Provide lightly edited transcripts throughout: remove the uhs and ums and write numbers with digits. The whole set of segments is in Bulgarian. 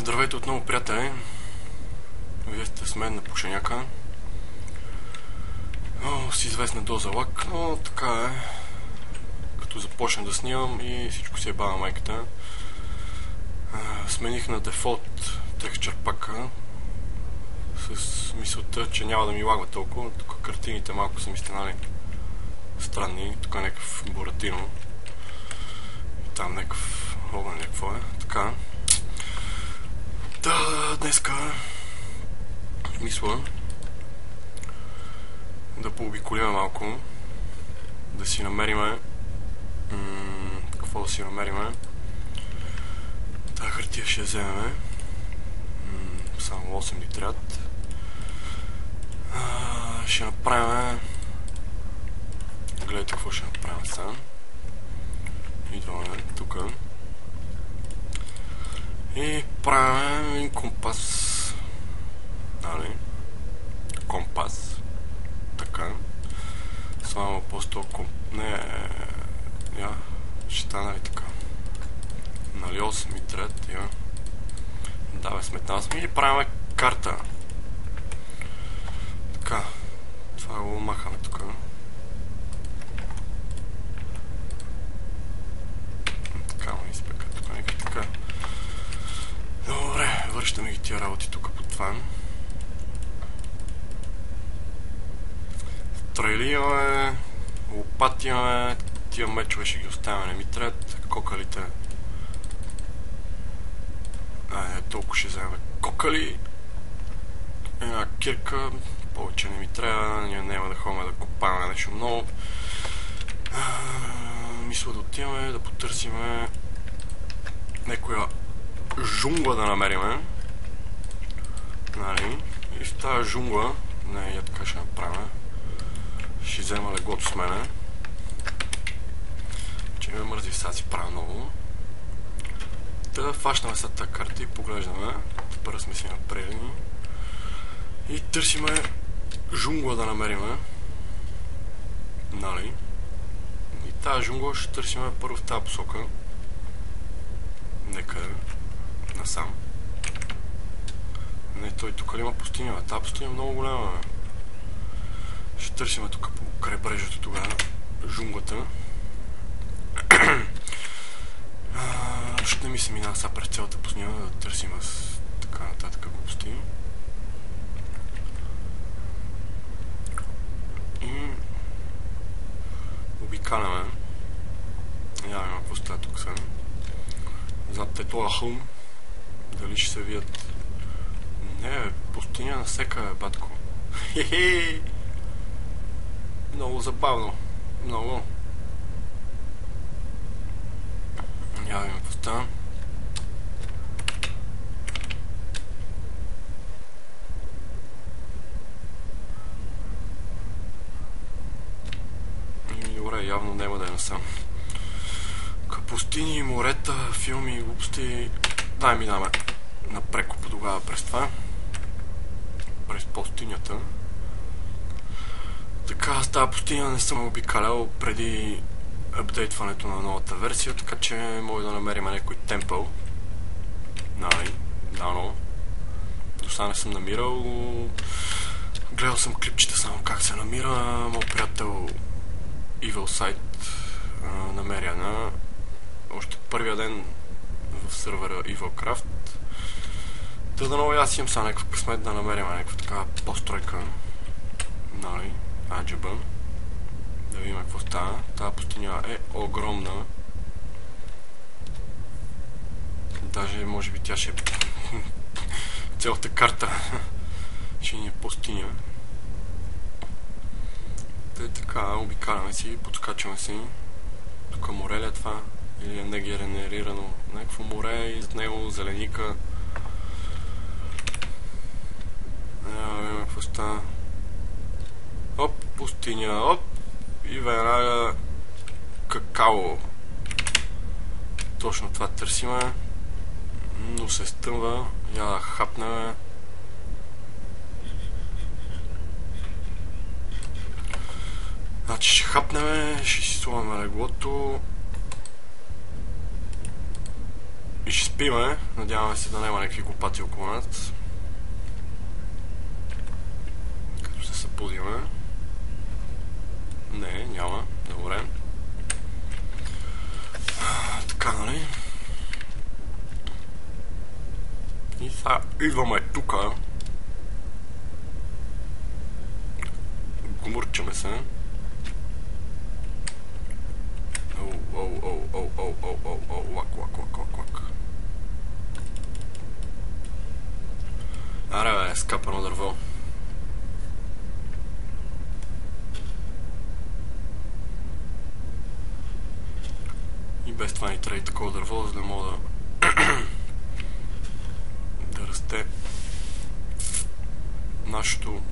Здравейте отново, приятели! Вие сте с мен на Пушеняка. С известна доза лак, но така е. Като започна да снимам и всичко си е бава майката. Смених на дефолт текстчър пака с мисълта, че няма да ми лагва толкова. Тук картините малко са ми станали странни. Тук е някакъв Буратино. Там някакъв огън, някакво е. Така. Днеска мисля да пообиколиме малко, да си намериме какво да си намериме. Тая хартия ще я вземеме, само 8 ни трябват. Ще направим, гледайте какво ще направим сега. Идваме тук и правим един компас, нали? Компас, така. Слагаме просто ще стане ли така? Нали 8 ми трябват, да, сметнали сме и правим карта. Така, това го махаме тук. Така ме изпека тук, нека така. Добре, връщаме ги тия работи тук под това. Стрели имаме, лопати имаме, тия мечове ще ги оставяме, не ми трябват, кокалите. Толкова ще вземем кокали. Една кирка, повече не ми трябва, ние няма да ходим да копаваме нещо много. Мисля да отиваме, да потърсиме някоя жунгла да намериме. Нали? И в тази жунгла, я така ще направим. Ще взема леглото с мене. Че ме мързи, сега си правя ново. Да фащаме след тази карта и поглеждаме. Първо сме си направили. И търсиме жунгла да намериме. Нали? И тази жунгла ще търсиме първо в тази посока. Некъде. Насам. Не, той тук ли има пустиня? Тази пустиня е много голяма. Ще търсиме тук по крайбрежието тогава жунглата. Ще не ми се минава сега през цялата пустиня да търсим с така нататък глупости. И обикаляме. Няма какво става тук сега. Зад това хълм. Дали ще се видят? Не, пустиня на всека е, батко. Хе-хе! Много забавно. Много. Няма да има какво става. Добре, явно няма да е насам. Пустини, морета, филми и глупости. Дай минаме напреко тогава през това. През пустинята. Така, с тази пустиня не съм обикалял преди апдейтването на новата версия, така че може да намерим някой темпъл. Нали, дано. До сега не съм намирал. Гледал съм клипчета само как се намира. Моят приятел Evilside намери една още първия ден в сервера EvilCraft. Да дано и аз имам сега някакъв късмет да намерим някаква такава постройка. Нали, аджаба. Да видим какво става. Тази пустиня е огромна. Даже може би тя ще цялата карта ще ни е пустиня. Така, обикаляме си, подскачаме си. Тук море ли е това? Или е негенерирано някакво море и зад него зеленика. Видим какво става. Оп, пустиня, оп! И веднага какао. Точно това търсиме. Но се стъмва. Я да хапнем. Значи ще хапнем, ще си слагаме леглото. И ще спиме, надяваме се да няма някакви глупати около нас. Като се събудиме. Не, няма. Добре. Така, нали? И сега идваме тука. Гумурчаме се. Лак. Аре бе, скапано дърво. И без това ни трябва и такова дърво, за да мога да расте нашето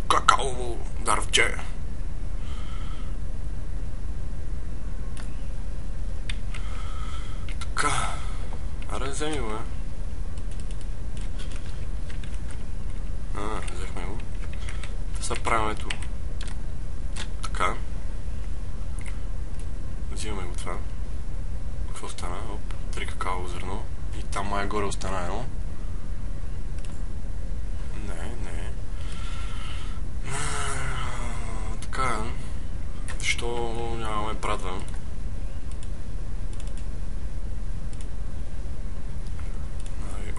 какаово дървче. Така. Аре, вземи го, бе. Взехме го. Сега правим ето така. Взимаме го това. Какво стана? Оп, 3 какаово зърно. И там май горе остана едно. Не. Така. Що нямаме прадва?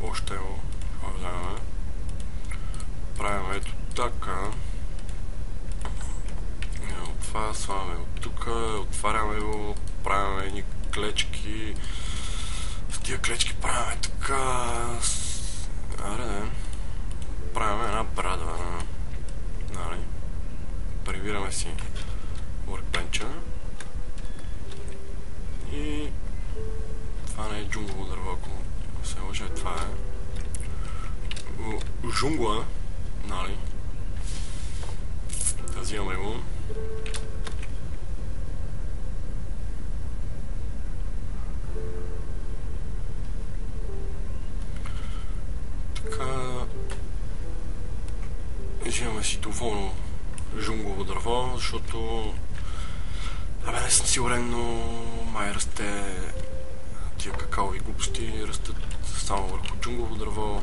Още го вземаме. Правим ето така. Това слагаме от тук, отваряме го, правим едни клечки. С тия клечки правим така. Правим една брадва. Нали? Прибираме си workbench-а. И това не е джунгово дърво, ако се лъжа, това е жунгла, нали? Да взимаме го. Така. Взимаме си доволно жунгово дърво, защото не съм сигурен, но май расте тия какаови глупости, растат само върху джунгово дърво.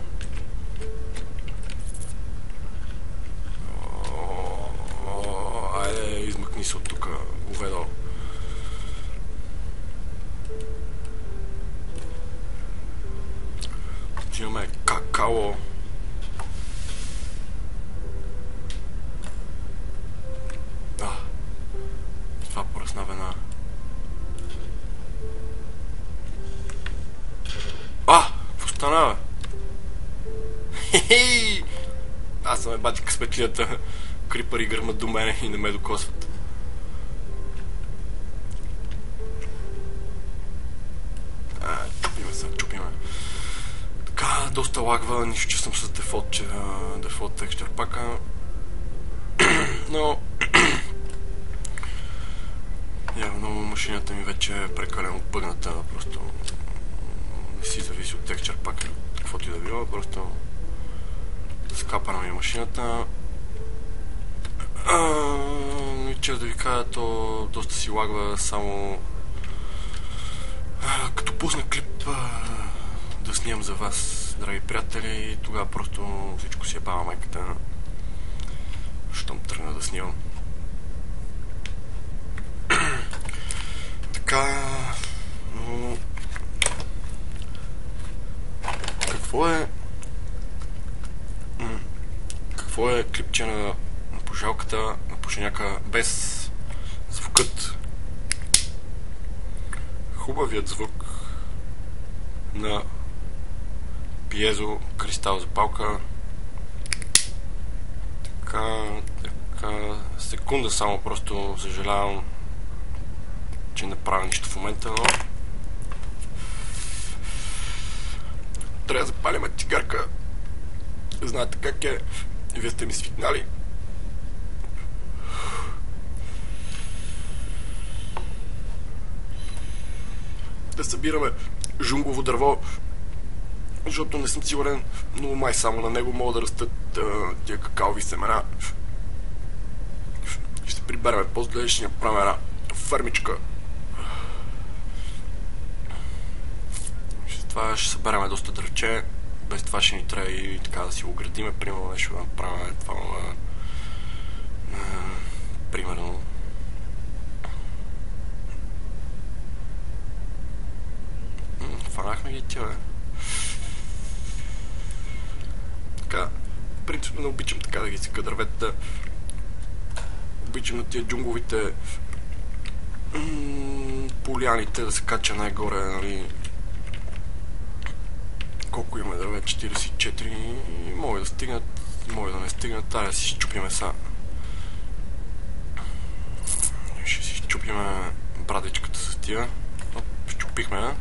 Айде, измъкни се от тук, говедо. Имаме какао. Това поръсна вена. Какво стана, бе? Хе-хей! Аз съм бати късметлията. Крипъри гърмат до мене и не ме докосват. Чупиме. Така, доста лагва, нищо, че съм с дефолт текстур пака. Но явно машината ми вече е прекалено пъгната, просто не си зависи от текстур пака, каквото и да било, просто скапана ми машината. Честно да ви кажа, то доста си лагва, само като пусна клип да снимам за вас, драги приятели, тогава просто всичко си е бава майката, щом тръгна да снимам. Така, но какво е клипче на пожалката на пушеняка без звукът? Хубавият звук на пиезо кристал запалка. Така, секунда само, просто съжалявам, че не правя нищо в момента, но трябва да запалим цигарка. Знаете как е, и вие сте ми свикнали. Да събираме жунгово дърво, защото не съм сигурен, но май само на него могат да растат тия какаови семена. Ще прибереме после, ще направим една фермичка. това ще съберем доста дръвче. Без това ще ни трябва и така да си го градиме. Примерно нещо да направим това. Примерно. Фанахме ги тя, Така, принципно не обичам така да ги сека дърветата. Обичам на тия джунговите поляните да се кача най-горе, нали. Колко имаме дърве? 44 и може да стигнат, може да не стигнат. Тая да си щупиме са. Ще си щупиме брадичката с тия. Щупихме.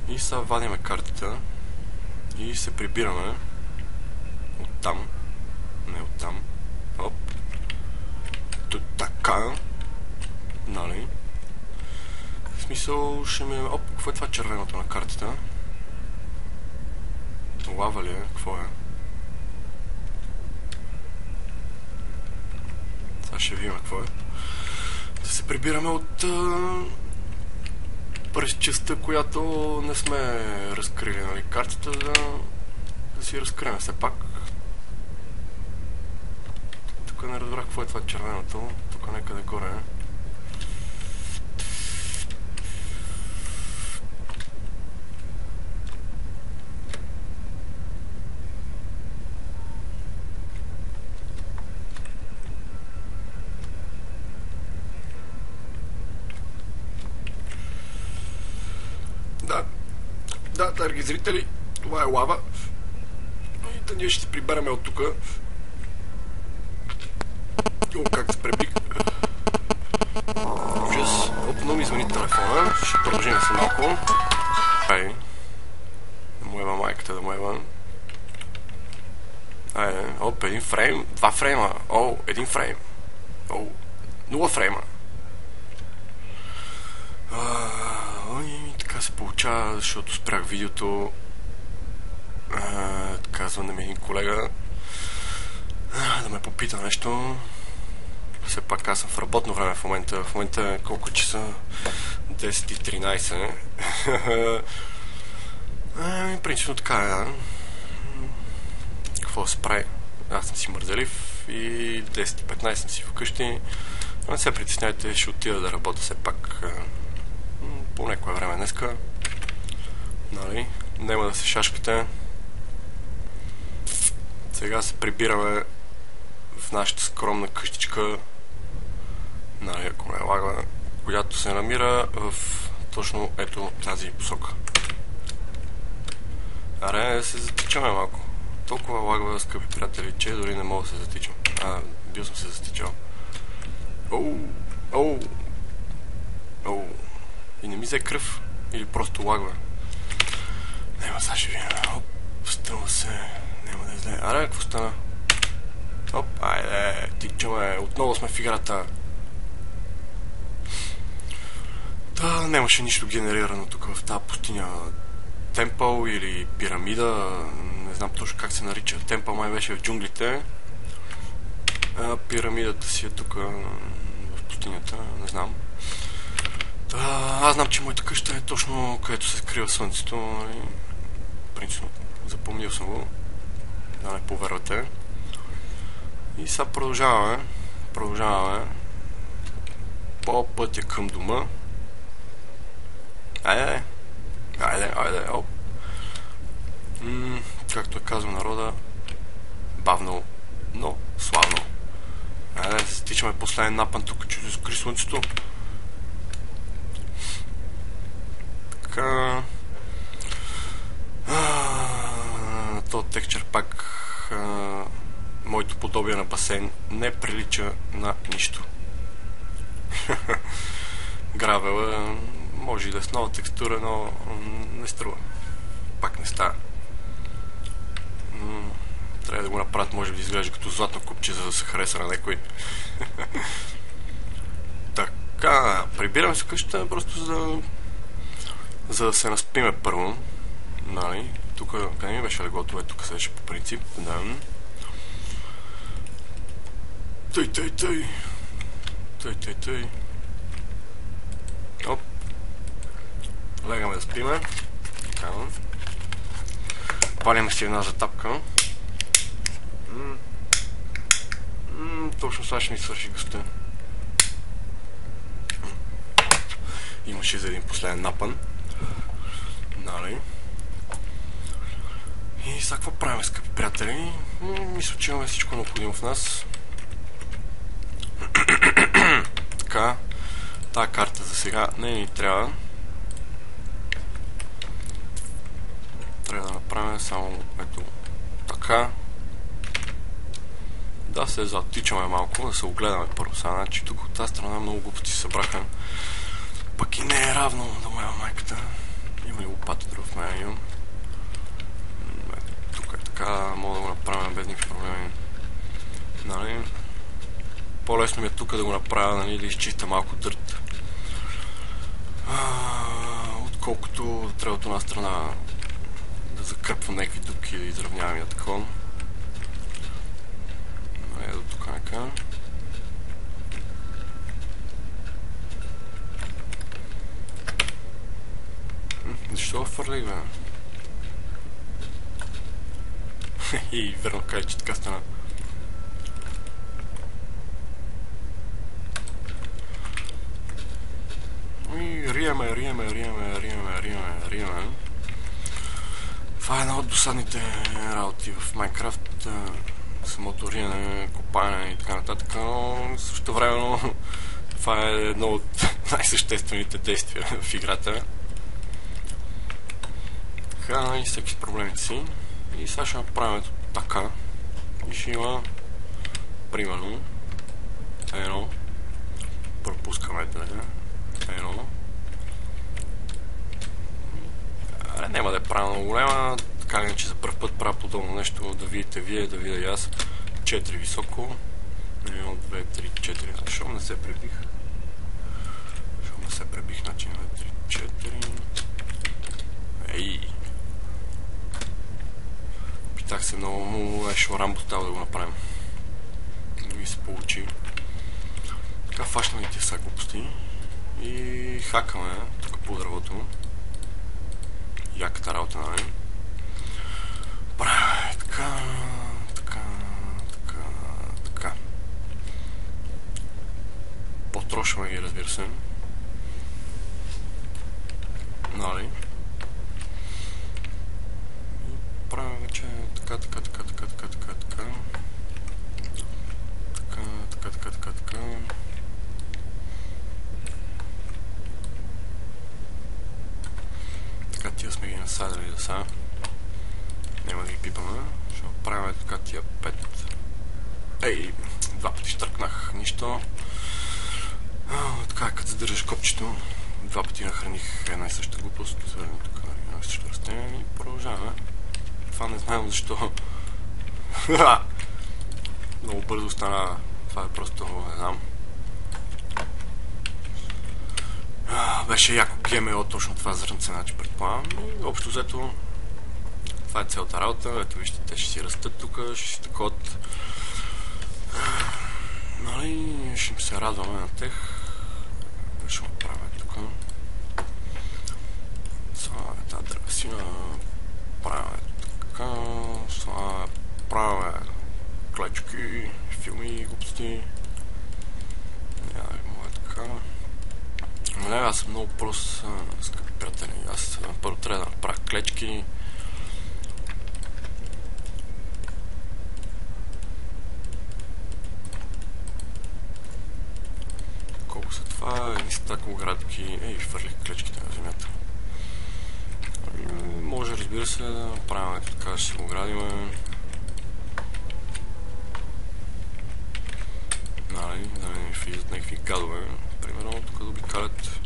И сега вадиме картата. И се прибираме. Оттам. Не оттам. Оп. Така. Нали? В смисъл ще ми... Оп, какво е това червеното на картата? Лава ли е? Какво е? Сега ще видим какво е. Да се прибираме от... през частта, която не сме разкрили, нали? Картата да си разкрием все пак. Тук не разбрах какво е това червеното. Тук някъде горе е. Да, драги зрители, това е лава. И да ние ще се прибереме от тук. О, как се пребих. Ужас. Отново ми звъни телефона. Ще продължим се малко. Айде. Да му ева майката, да му ева. Айде. Оп, един фрейм. Два фрейма. О, един фрейм. О, 0 фрейма. Така се получава, защото спрях видеото. Казва на ми един колега да ме попита нещо. Все пак аз съм в работно време в момента. В момента е колко часа? 10:13. Принципно така е. Какво да се прави? Аз съм си мързелив и 10:15 съм си вкъщи. Не се притесняйте, ще отида да работя все пак по някое време днеска. Нали? Няма да се шашкате. Сега се прибираме в нашата скромна къщичка, нали, ако не лагва, която се намира в точно ето тази посока. Аре, да се затичаме малко. Толкова лагва, скъпи приятели, че дори не мога да се затичам. Бил съм се затичал. Оу! И не ми взе кръв. Или просто лагва. Няма, сега ще видим. Оп, стъмва се. Няма да излезе. Аре, какво стана? Оп, айде, тичаме. Отново сме в играта. Да, нямаше нищо генерирано тук в тази пустиня. Темпъл или пирамида. Не знам точно как се нарича. Темпъл май беше в джунглите. Пирамидата си е тук в пустинята. Не знам. Аз знам, че моята къща е точно където се скрива слънцето. Принципно, запомнил съм го. Да не повярвате. И сега продължаваме по пътя към дома. Айде, оп. Както е казва народа, бавно, но славно. Айде, се стичаме последен напън тук, че се скри слънцето. Така. То текчер пак моето подобие на басейн не прилича на нищо. Гравела може и да е с нова текстура, но не струва. Пак не става. Трябва да го направят, може би да изглежда като златно купче, за да се хареса на някой. Така, прибираме се къщата просто за да се наспиме първо. Нали? Тук, къде ми беше леглото? Тук седеше по принцип. Да. Тъй. Оп. Легаме да спиме. Така. Палим си една затапка. Точно сега ще ми свърши гъста. Имаше за един последен напън. Нали? И сега какво правим, скъпи приятели? Мисля, че имаме всичко необходимо в нас. Така. Тая карта за сега не ни трябва. Трябва да направим само ето така. Да се затичаме малко, да се огледаме първо сега. Значи тук от тази страна много глупости се събраха. Пък и не е равно да моя майката. Има ли лопата друга в мен? Имам. Тук е така, мога да го направим без никакви проблеми. Нали? По-лесно ми е тук да го направя, нали, да изчиста малко дърт. Отколкото трябва от една страна да закърпвам някакви дупки и да изравнявам и такова. Ето тук нека. Защо го фърлих, бе? И верно кажа, че така стана. И риеме. Това е една от досадните работи в Майнкрафт. Самото риене, копане и така нататък, но също времено това е едно от най-съществените действия в играта. Така, и всеки с проблемите си. И сега ще направим така. И ще има примерно едно. Пропускаме едно. Няма да е правилно много голема. Така ли, че за първ път правя подобно нещо, да видите вие, да видя и аз. 4 високо. 1, 2, 3, 4. Защо не се пребих? Значи 2, 3, 4. Ей! Питах се много, Рамбо става да го направим. Не ми се получи. Така фащаме и тия са глупости. И хакаме тук по дървото. Яката работа, нали? Правя така. Потрошваме ги, разбира се. Нали? И правя вече така. Така тия сме ги насадили за сега. Няма да ги пипаме. Ще правим така тия 5. Ей, 2 пъти щъркнах. Нищо. Така, като задържаш копчето, 2 пъти нахраних една и съща глупост. Тук едно и също растение и продължаваме. Това не знаем защо. Много бързо стана. Това е просто, не знам. Беше яко ГМО точно това зрънце, значи предполагам. Общо взето, това е цялата работа. Ето вижте, те ще си растат тук, ще си такот. Нали, ще им се радваме на тех. Ще го правя тук. Слава е тази дървесина. Правя така. Слава правя клечки, филми и глупости. Няма да мога така. Не, аз съм много прост, скъпи приятели. Аз първо трябва да направя клечки. Колко са това? Едни са така оградки. Ей, фърлих клечките на земята. Може, разбира се, да направим така, ще си го оградиме. Нали, да не ми влизат някакви гадове. Примерно, тук да обикалят.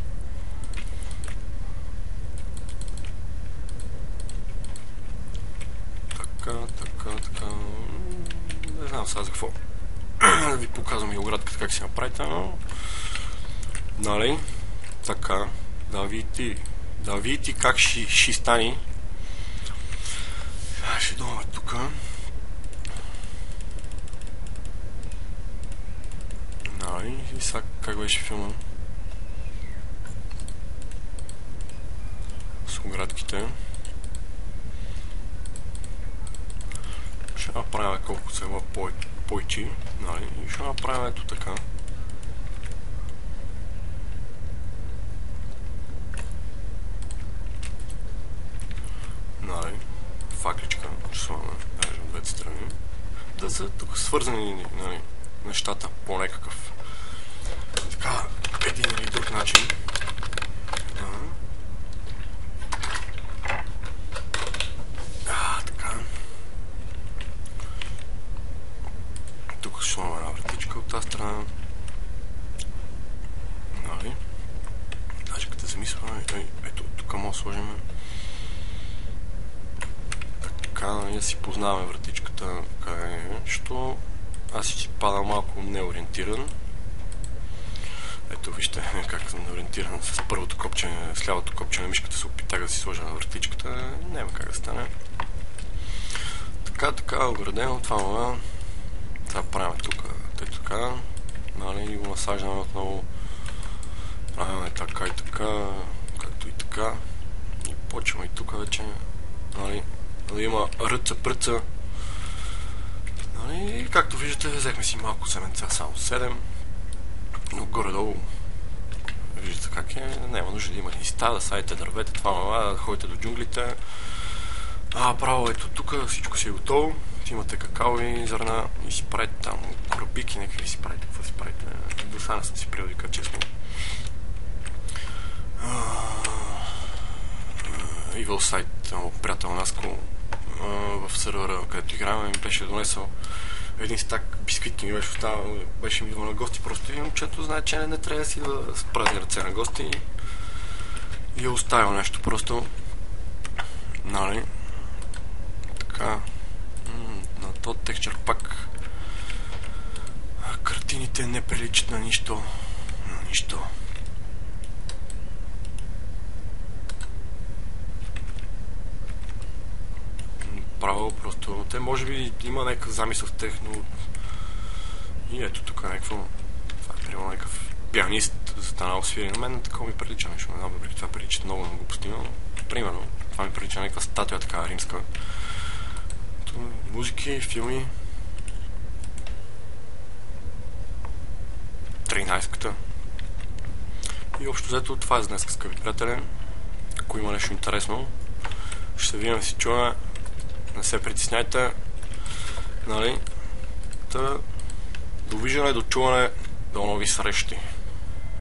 Така. Не знам сега за какво. Да ви показвам и оградката как си направите, но... Нали? Така. Да видите как ще стане. Ще идваме тук. Нали? И сега как беше филма? С оградките. направим колко се има пойчи, нали, и ще направим ето така. Нали, факличка, ще слагаме даже от двете страни. Да са тук свързани, нали, нещата по някакъв така един или друг начин. Така. Тук ще слагаме една вратичка от тази страна. Нали? Даже като замисваме, ето тук може да сложим. Така, ние си познаваме вратичката къде е, защото аз си падам малко неориентиран. Ето вижте как съм неориентиран с първото копче, с лявото копче на мишката се опитах да си сложа на вратичката, няма как да стане. Така, оградено това правим тук, така, нали, го насаждаме отново, правим така и така, както и така, и почваме и тук вече, нали, да има ръца-пръца, нали, и както виждате, взехме си малко семенца, само 7, но горе-долу, виждате как е, няма нужда да има листа, да садите дървете, да ходите до джунглите. Право, ето тук всичко си е готово. Имате какаови зърна и си правите там корабики, нека ли си правите, какво си правите. До сега не съм си привика, честно. Evil Side, приятел Наско, в сервера, където играем, ми беше донесъл един стак бисквитки, ми беше оставал, беше ми идвал на гости, просто и момчето знае, че не трябва да си да с празни ръце на гости и е оставил нещо просто. Нали? Така, на този текстчър пак картините не приличат на нищо. Право, просто те може би има някакъв замисъл в тех, но и ето тук някакво, това е примерно някакъв пианист застанал свири, на мен такова ми прилича нещо, не знам, въпреки това приличат много на глупости, но примерно това ми прилича някаква статуя така римска. Музики, филми. 13-ката. И общо взето това е за днес, скъпи приятели. Ако има нещо интересно, ще се видим да си чуваме. Не се притесняйте. Нали? Довиждане, до чуване, до нови срещи.